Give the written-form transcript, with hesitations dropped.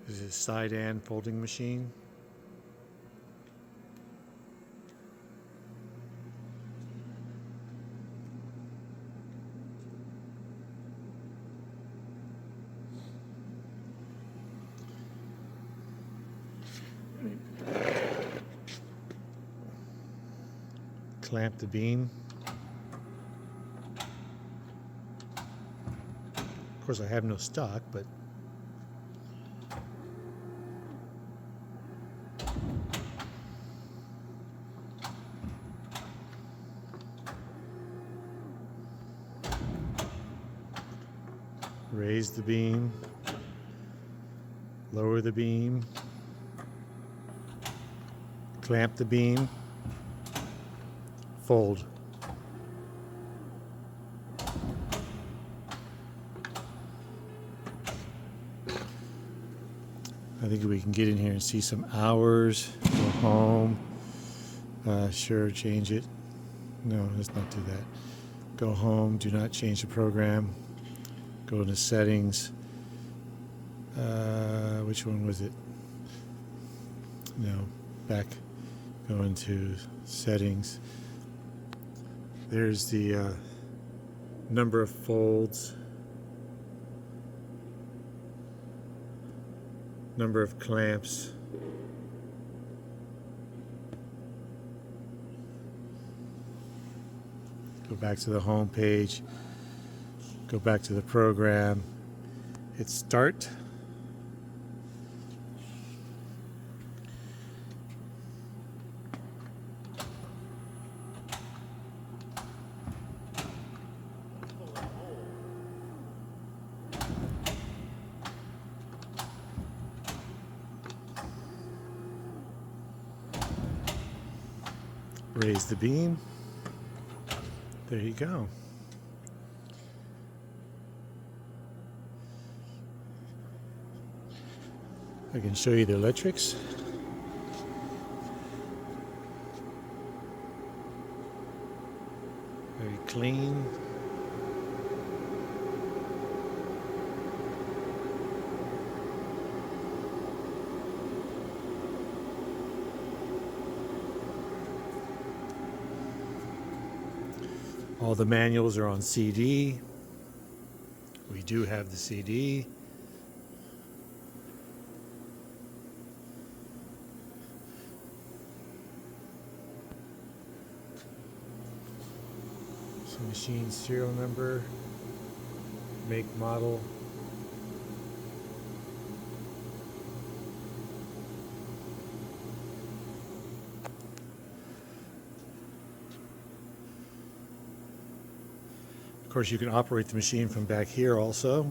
This is a CIDAN folding machine. Clamp the beam. Of course, I have no stock, but raise the beam, lower the beam, clamp the beam, fold. I think we can get in here and see some hours. Go home. Sure, change it. No, let's not do that. Go home. Do not change the program. Go into settings. Which one was it? No, back. Go into settings. There's the number of folds, number of clamps. Go back to the home page. Go back to the program. Hit start. Raise the beam. There you go. I can show you the electrics. Very clean. All the manuals are on CD. We do have the CD. So machine serial number, make, model. Of course, you can operate the machine from back here also.